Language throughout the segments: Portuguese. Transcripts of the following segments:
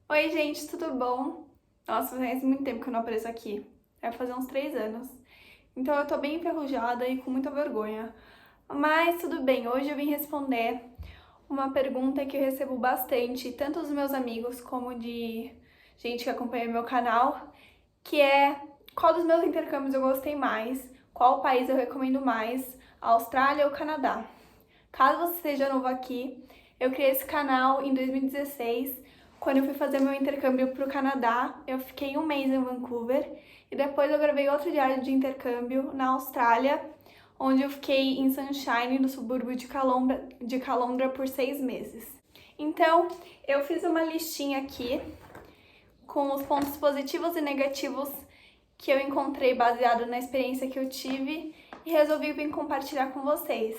Oi, gente, tudo bom? Nossa, faz muito tempo que eu não apareço aqui. Vai fazer uns 3 anos. Então eu tô bem enferrujada e com muita vergonha. Mas tudo bem, hoje eu vim responder uma pergunta que eu recebo bastante, tanto dos meus amigos como de gente que acompanha meu canal, que é qual dos meus intercâmbios eu gostei mais, qual país eu recomendo mais, Austrália ou Canadá. Caso você seja novo aqui, eu criei esse canal em 2016, quando eu fui fazer meu intercâmbio para o Canadá. Eu fiquei um mês em Vancouver e depois eu gravei outro diário de intercâmbio na Austrália, onde eu fiquei em Sunshine, no subúrbio de Caloundra por 6 meses. Então, eu fiz uma listinha aqui com os pontos positivos e negativos que eu encontrei baseado na experiência que eu tive e resolvi vir compartilhar com vocês.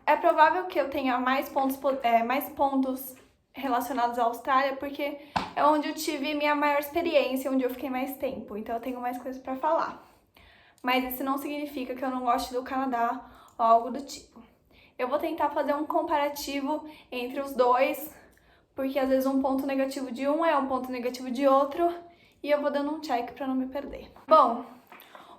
É provável que eu tenha mais pontos relacionados à Austrália, porque é onde eu tive minha maior experiência, onde eu fiquei mais tempo, então eu tenho mais coisas para falar. Mas isso não significa que eu não goste do Canadá ou algo do tipo. Eu vou tentar fazer um comparativo entre os dois, porque às vezes um ponto negativo de um é um ponto negativo de outro, e eu vou dando um check para não me perder. Bom,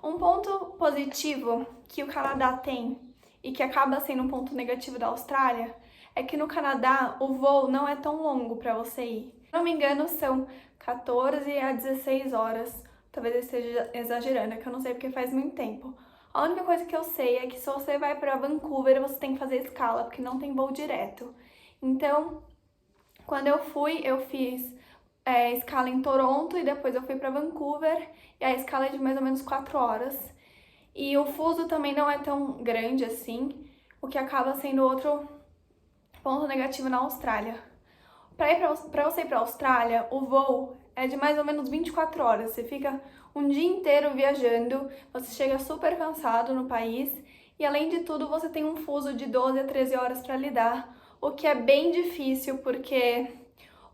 um ponto positivo que o Canadá tem e que acaba sendo um ponto negativo da Austrália é que no Canadá o voo não é tão longo para você ir. Se não me engano, são 14 a 16 horas. Talvez eu esteja exagerando, é que eu não sei porque faz muito tempo. A única coisa que eu sei é que se você vai para Vancouver, você tem que fazer escala, porque não tem voo direto. Então, quando eu fiz escala em Toronto e depois eu fui para Vancouver, e a escala é de mais ou menos 4 horas. E o fuso também não é tão grande assim, o que acaba sendo outro ponto negativo na Austrália. Para você ir para a Austrália, o voo é de mais ou menos 24 horas. Você fica um dia inteiro viajando, você chega super cansado no país e, além de tudo, você tem um fuso de 12 a 13 horas para lidar, o que é bem difícil porque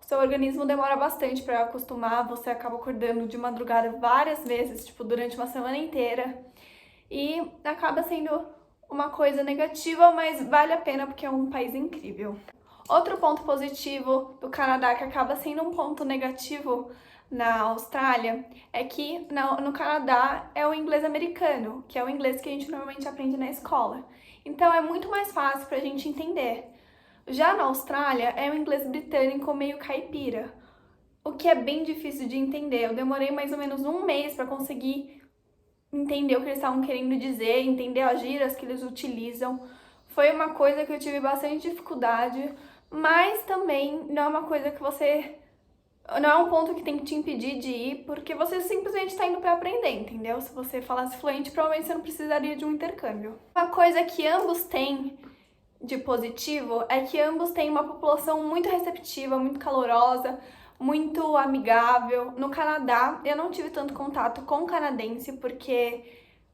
o seu organismo demora bastante para acostumar, você acaba acordando de madrugada várias vezes, tipo, durante uma semana inteira. E acaba sendo uma coisa negativa, mas vale a pena porque é um país incrível. Outro ponto positivo do Canadá, que acaba sendo um ponto negativo na Austrália, é que no Canadá é o inglês americano, que é o inglês que a gente normalmente aprende na escola. Então é muito mais fácil pra gente entender. Já na Austrália é o inglês britânico meio caipira, o que é bem difícil de entender. Eu demorei mais ou menos um mês para conseguir entender o que eles estavam querendo dizer, entender as gírias que eles utilizam. Foi uma coisa que eu tive bastante dificuldade, mas também não é uma coisa que você... Não é um ponto que tem que te impedir de ir, porque você simplesmente está indo para aprender, entendeu? Se você falasse fluente, provavelmente você não precisaria de um intercâmbio. Uma coisa que ambos têm de positivo é que ambos têm uma população muito receptiva, muito calorosa, muito amigável. No Canadá, eu não tive tanto contato com canadense porque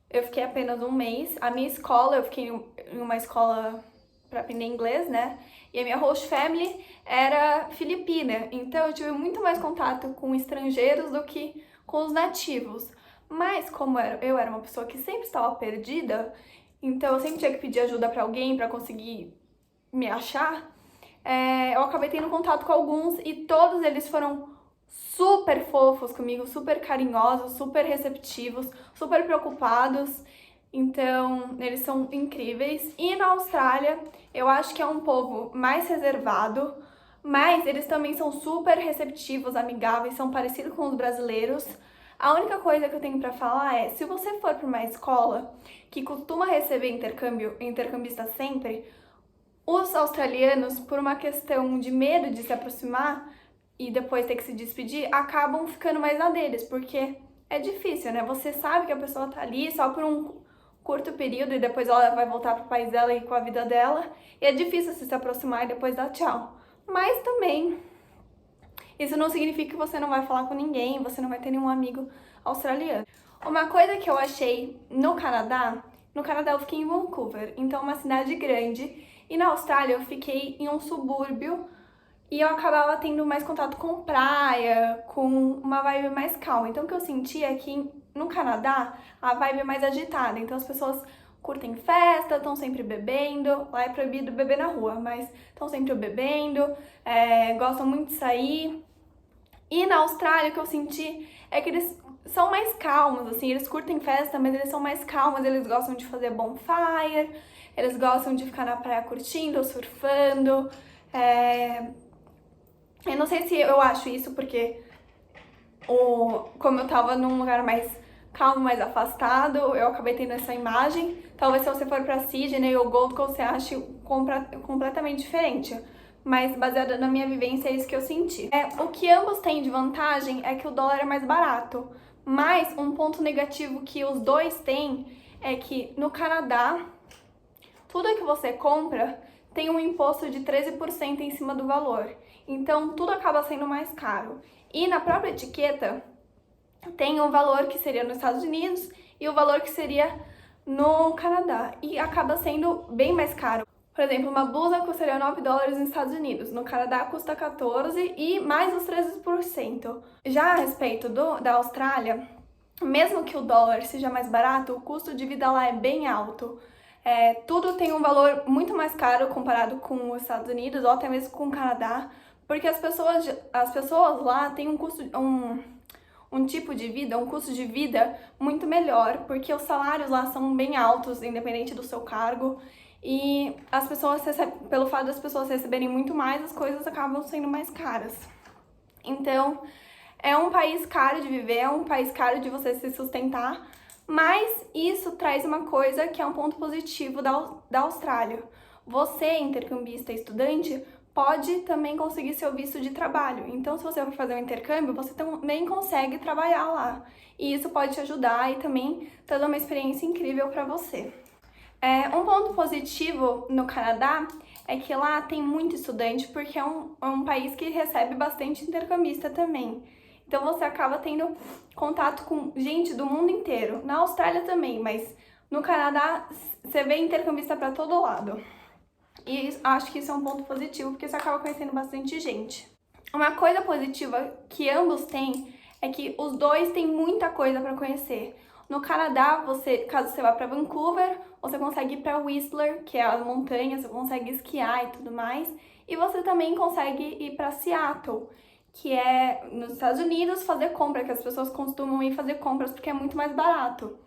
eu fiquei apenas um mês. A minha escola, eu fiquei em uma escola para aprender inglês, né? E a minha host family era filipina, então eu tive muito mais contato com estrangeiros do que com os nativos. Mas como eu era uma pessoa que sempre estava perdida, então eu sempre tinha que pedir ajuda para alguém para conseguir me achar, eu acabei tendo contato com alguns e todos eles foram super fofos comigo, super carinhosos, super receptivos, super preocupados. Então, eles são incríveis. E na Austrália, eu acho que é um povo mais reservado, mas eles também são super receptivos, amigáveis, são parecidos com os brasileiros. A única coisa que eu tenho pra falar é, se você for para uma escola que costuma receber intercambista sempre, os australianos, por uma questão de medo de se aproximar e depois ter que se despedir, acabam ficando mais na deles, porque é difícil, né? Você sabe que a pessoa tá ali só por um curto período e depois ela vai voltar pro país dela e com a vida dela, e é difícil se aproximar e depois dar tchau. Mas também, isso não significa que você não vai falar com ninguém, você não vai ter nenhum amigo australiano. Uma coisa que eu achei no Canadá eu fiquei em Vancouver, então é uma cidade grande, e na Austrália eu fiquei em um subúrbio e eu acabava tendo mais contato com praia, com uma vibe mais calma. Então o que eu senti é que no Canadá a vibe é mais agitada, então as pessoas curtem festa, estão sempre bebendo. Lá é proibido beber na rua, mas estão sempre bebendo, gostam muito de sair. E na Austrália, o que eu senti é que eles são mais calmos, assim, eles curtem festa, mas eles são mais calmos, eles gostam de fazer bonfire, eles gostam de ficar na praia curtindo, surfando. Eu não sei se eu acho isso porque, como eu tava num lugar mais calmo, mais afastado, eu acabei tendo essa imagem. Talvez se você for pra Sydney ou Gold Coast, você ache completamente diferente. Mas baseada na minha vivência, é isso que eu senti. O que ambos têm de vantagem é que o dólar é mais barato. Mas um ponto negativo que os dois têm é que no Canadá, tudo que você compra tem um imposto de 13% em cima do valor. Então, tudo acaba sendo mais caro. E na própria etiqueta, tem um valor que seria nos Estados Unidos e o valor que seria no Canadá. E acaba sendo bem mais caro. Por exemplo, uma blusa custaria $9 nos Estados Unidos. No Canadá custa 14 e mais os 13%. Já a respeito da Austrália, mesmo que o dólar seja mais barato, o custo de vida lá é bem alto. Tudo tem um valor muito mais caro comparado com os Estados Unidos ou até mesmo com o Canadá, porque as pessoas lá têm um tipo de vida, um custo de vida muito melhor, porque os salários lá são bem altos, independente do seu cargo, e as pessoas pelo fato das pessoas receberem muito mais, as coisas acabam sendo mais caras. Então, é um país caro de viver, é um país caro de você se sustentar, mas isso traz uma coisa que é um ponto positivo da Austrália. Você, intercambista estudante, pode também conseguir seu visto de trabalho. Então, se você for fazer um intercâmbio, você também consegue trabalhar lá. E isso pode te ajudar e também tá dando uma experiência incrível para você. Um ponto positivo no Canadá é que lá tem muito estudante, porque é um país que recebe bastante intercambista também. Então você acaba tendo contato com gente do mundo inteiro. Na Austrália também, mas no Canadá você vê intercambista para todo lado. E acho que isso é um ponto positivo, porque você acaba conhecendo bastante gente. Uma coisa positiva que ambos têm é que os dois têm muita coisa para conhecer. No Canadá, caso você vá para Vancouver, você consegue ir para Whistler, que é a montanha, você consegue esquiar e tudo mais. E você também consegue ir para Seattle, que é nos Estados Unidos, fazer compra, que as pessoas costumam ir fazer compras porque é muito mais barato.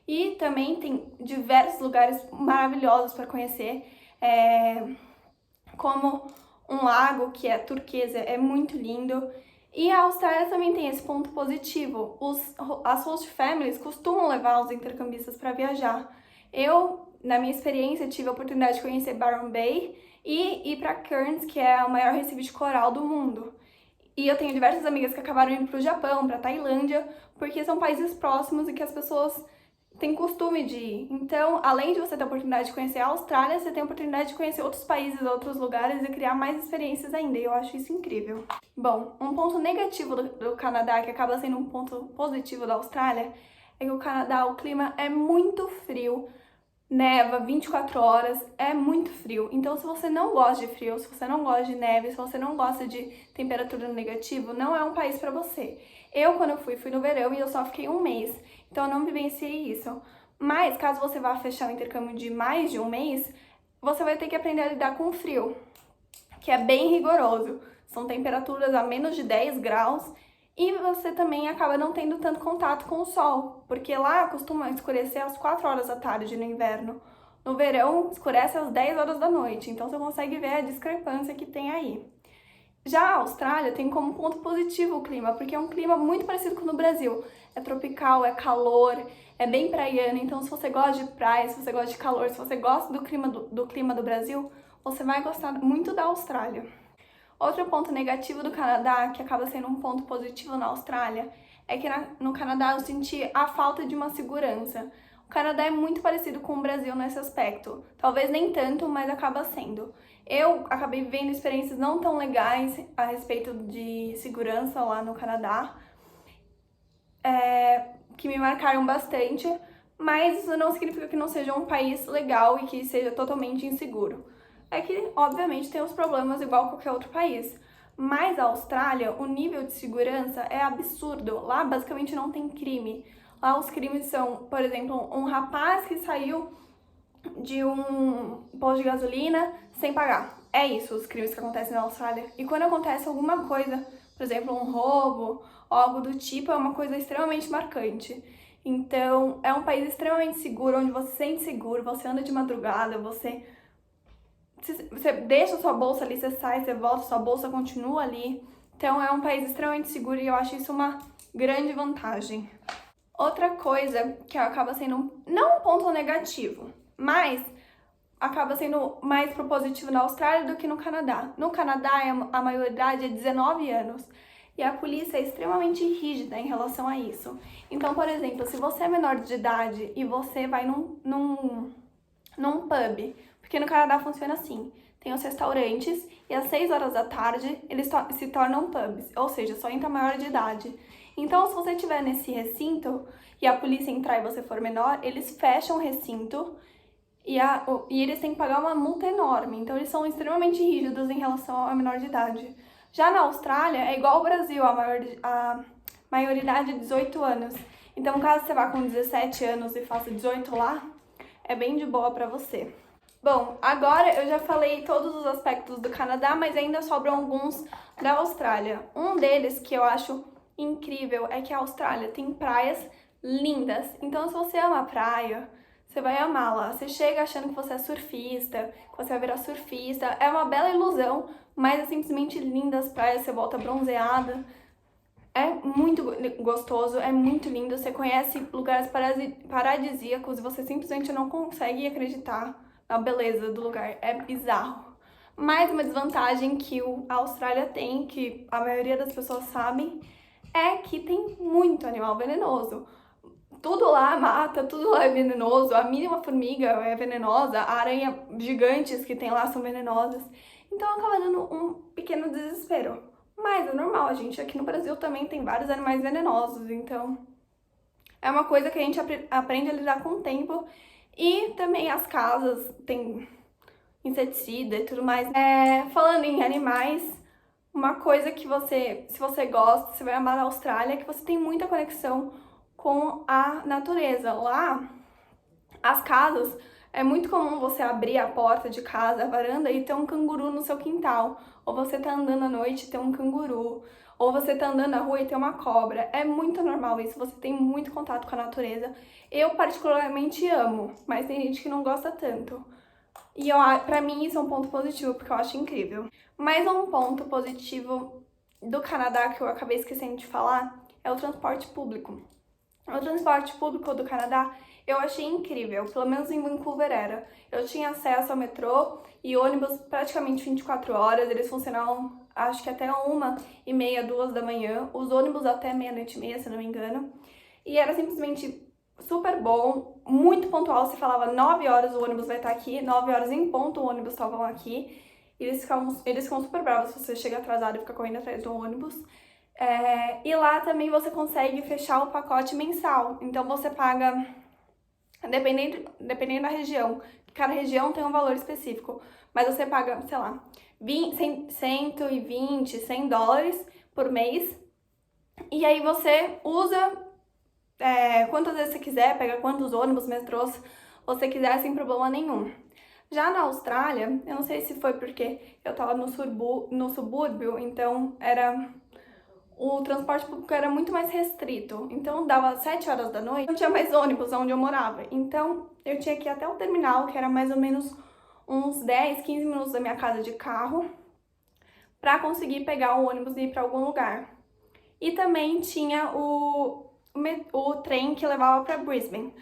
E também tem diversos lugares maravilhosos para conhecer, como um lago que é turquesa, é muito lindo. E a Austrália também tem esse ponto positivo. As host families costumam levar os intercambistas para viajar. Eu, na minha experiência, tive a oportunidade de conhecer Byron Bay e ir para Cairns, que é o maior recife de coral do mundo. E eu tenho diversas amigas que acabaram indo para o Japão, para Tailândia, porque são países próximos e que as pessoas têm costume de ir. Então, além de você ter a oportunidade de conhecer a Austrália, você tem a oportunidade de conhecer outros países, outros lugares e criar mais experiências ainda. E eu acho isso incrível. Bom, um ponto negativo do Canadá, que acaba sendo um ponto positivo da Austrália, é que o Canadá, o clima é muito frio. Neva 24 horas, é muito frio. Então, se você não gosta de frio, se você não gosta de neve, se você não gosta de temperatura negativa, não é um país pra você. Eu, quando eu fui no verão e eu só fiquei um mês, então eu não vivenciei isso. Mas, caso você vá fechar um intercâmbio de mais de um mês, você vai ter que aprender a lidar com o frio, que é bem rigoroso. São temperaturas a menos de 10 graus e você também acaba não tendo tanto contato com o sol, porque lá costuma escurecer às 4 horas da tarde no inverno. No verão, escurece às 10 horas da noite, então você consegue ver a discrepância que tem aí. Já a Austrália tem como ponto positivo o clima, porque é um clima muito parecido com o do Brasil. É tropical, é calor, é bem praiano, então se você gosta de praia, se você gosta de calor, se você gosta do clima do Brasil, você vai gostar muito da Austrália. Outro ponto negativo do Canadá, que acaba sendo um ponto positivo na Austrália, é que no Canadá eu senti a falta de uma segurança. O Canadá é muito parecido com o Brasil nesse aspecto. Talvez nem tanto, mas acaba sendo. Eu acabei vivendo experiências não tão legais a respeito de segurança lá no Canadá, que me marcaram bastante, mas isso não significa que não seja um país legal e que seja totalmente inseguro. É que, obviamente, tem os problemas igual qualquer outro país. Mas a Austrália, o nível de segurança é absurdo. Lá, basicamente, não tem crime. Lá, os crimes são, por exemplo, um rapaz que saiu de um posto de gasolina sem pagar. É isso, os crimes que acontecem na Austrália. E quando acontece alguma coisa, por exemplo, um roubo ou algo do tipo, é uma coisa extremamente marcante. Então, é um país extremamente seguro, onde você se sente seguro, você anda de madrugada, você deixa sua bolsa ali, você sai, você volta, sua bolsa continua ali. Então, é um país extremamente seguro e eu acho isso uma grande vantagem. Outra coisa que acaba sendo, não um ponto negativo, mas acaba sendo mais propositivo na Austrália do que no Canadá. No Canadá, a maioridade é 19 anos e a polícia é extremamente rígida em relação a isso. Então, por exemplo, se você é menor de idade e você vai num pub, porque no Canadá funciona assim, tem os restaurantes e às 6 horas da tarde eles se tornam pubs, ou seja, só entra maior de idade. Então, se você estiver nesse recinto e a polícia entrar e você for menor, eles fecham o recinto e eles têm que pagar uma multa enorme. Então, eles são extremamente rígidos em relação à menor de idade. Já na Austrália, é igual ao Brasil, a maioridade é 18 anos. Então, caso você vá com 17 anos e faça 18 lá, é bem de boa pra você. Bom, agora eu já falei todos os aspectos do Canadá, mas ainda sobram alguns da Austrália. Um deles que eu acho incrível é que a Austrália tem praias lindas. Então, se você ama praia, você vai amar lá. Você chega achando que você é surfista, que você vai virar surfista. É uma bela ilusão, mas é simplesmente linda as praias, você volta bronzeada. É muito gostoso, é muito lindo. Você conhece lugares paradisíacos e você simplesmente não consegue acreditar na beleza do lugar. É bizarro. Mais uma desvantagem que a Austrália tem, que a maioria das pessoas sabem, é que tem muito animal venenoso. Tudo lá mata, tudo lá é venenoso. A mínima formiga é venenosa, a aranha gigantes que tem lá são venenosas. Então acaba dando um pequeno desespero. Mas é normal, a gente aqui no Brasil também tem vários animais venenosos, então é uma coisa que a gente aprende a lidar com o tempo. E também as casas tem inseticida e tudo mais. Falando em animais, uma coisa que se você gosta, você vai amar a Austrália, é que você tem muita conexão com a natureza. Lá, as casas, é muito comum você abrir a porta de casa, a varanda, e ter um canguru no seu quintal. Ou você tá andando à noite e ter um canguru. Ou você tá andando na rua e ter uma cobra. É muito normal isso, você tem muito contato com a natureza. Eu particularmente amo, mas tem gente que não gosta tanto. E pra mim isso é um ponto positivo, porque eu acho incrível. Mais um ponto positivo do Canadá que eu acabei esquecendo de falar é o transporte público. O transporte público do Canadá eu achei incrível, pelo menos em Vancouver era. Eu tinha acesso ao metrô e ônibus praticamente 24 horas, eles funcionavam acho que até 1h30, 2 da manhã, os ônibus até 00:30, se não me engano. E era simplesmente super bom, muito pontual, você falava 9 horas o ônibus vai estar aqui, 9 horas em ponto o ônibus estavam aqui. Eles ficam super bravos se você chega atrasado e fica correndo atrás do ônibus. E lá também você consegue fechar o pacote mensal, então você paga, dependendo da região, cada região tem um valor específico, mas você paga, sei lá, 120, $100 por mês, e aí você usa quantas vezes você quiser, pega quantos ônibus, metrôs você quiser sem problema nenhum. Já na Austrália, eu não sei se foi porque eu tava no subúrbio, então o transporte público era muito mais restrito. Então dava 7 horas da noite, não tinha mais ônibus onde eu morava. Então eu tinha que ir até o terminal, que era mais ou menos uns 10, 15 minutos da minha casa de carro, pra conseguir pegar o ônibus e ir pra algum lugar. E também tinha o trem que levava pra Brisbane.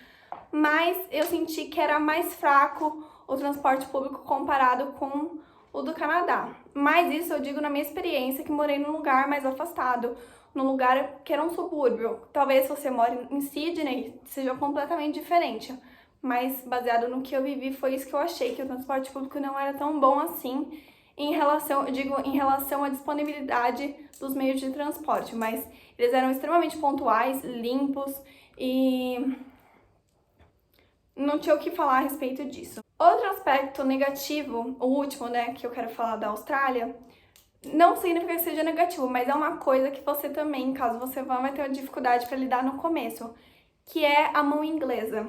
Mas eu senti que era mais fraco o transporte público comparado com o do Canadá. Mas isso eu digo na minha experiência, que morei num lugar mais afastado, num lugar que era um subúrbio. Talvez se você mora em Sydney seja completamente diferente, mas baseado no que eu vivi foi isso que eu achei, que o transporte público não era tão bom assim em relação à disponibilidade dos meios de transporte, mas eles eram extremamente pontuais, limpos e não tinha o que falar a respeito disso. Outro aspecto negativo, o último, né, que eu quero falar da Austrália, não significa que seja negativo, mas é uma coisa que você também, caso você vá, vai ter uma dificuldade para lidar no começo, que é a mão inglesa.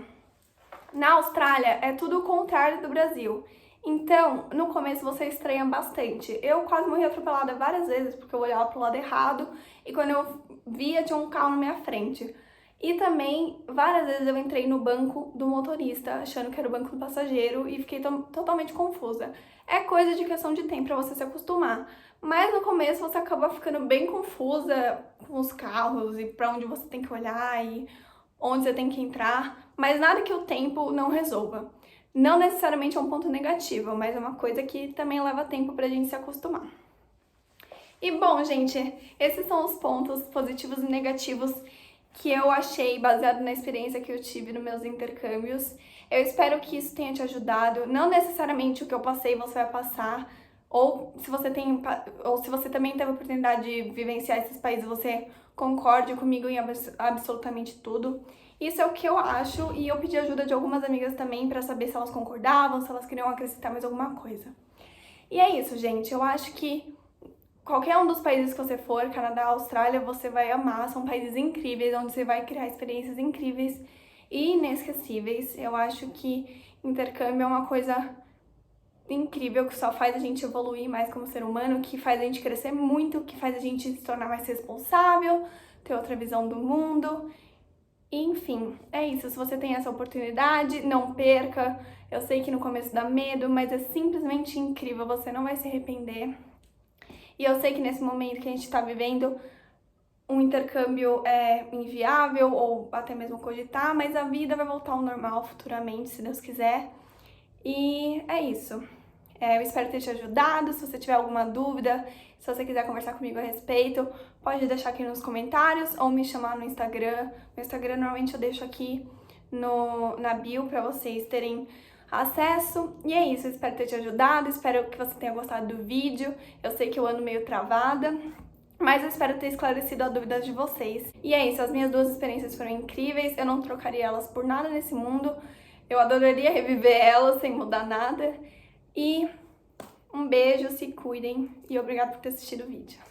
Na Austrália é tudo o contrário do Brasil. Então, no começo você estranha bastante. Eu quase morri atropelada várias vezes porque eu olhava pro lado errado e quando eu via tinha um carro na minha frente. E também, várias vezes eu entrei no banco do motorista, achando que era o banco do passageiro e fiquei totalmente confusa. É coisa de questão de tempo pra você se acostumar. Mas no começo você acaba ficando bem confusa com os carros e pra onde você tem que olhar e onde você tem que entrar, mas nada que o tempo não resolva. Não necessariamente é um ponto negativo, mas é uma coisa que também leva tempo pra gente se acostumar. E bom, gente, esses são os pontos positivos e negativos que eu achei baseado na experiência que eu tive nos meus intercâmbios. Eu espero que isso tenha te ajudado. Não necessariamente o que eu passei você vai passar, ou se você também teve a oportunidade de vivenciar esses países, você concorde comigo em absolutamente tudo. Isso é o que eu acho e eu pedi ajuda de algumas amigas também para saber se elas concordavam, se elas queriam acrescentar mais alguma coisa. E é isso, gente. Eu acho que qualquer um dos países que você for, Canadá, Austrália, você vai amar. São países incríveis, onde você vai criar experiências incríveis e inesquecíveis. Eu acho que intercâmbio é uma coisa incrível que só faz a gente evoluir mais como ser humano, que faz a gente crescer muito, que faz a gente se tornar mais responsável, ter outra visão do mundo. Enfim, é isso. Se você tem essa oportunidade, não perca. Eu sei que no começo dá medo, mas é simplesmente incrível, você não vai se arrepender. E eu sei que nesse momento que a gente está vivendo, um intercâmbio é inviável ou até mesmo cogitar, mas a vida vai voltar ao normal futuramente, se Deus quiser. E é isso. Eu espero ter te ajudado. Se você tiver alguma dúvida, se você quiser conversar comigo a respeito, pode deixar aqui nos comentários ou me chamar no Instagram. No Instagram normalmente eu deixo aqui na bio para vocês terem acesso. E é isso, eu espero ter te ajudado, espero que você tenha gostado do vídeo. Eu sei que eu ando meio travada, mas eu espero ter esclarecido as dúvidas de vocês. E é isso, as minhas duas experiências foram incríveis, eu não trocaria elas por nada nesse mundo. Eu adoraria reviver elas sem mudar nada. E um beijo, se cuidem e obrigada por ter assistido o vídeo.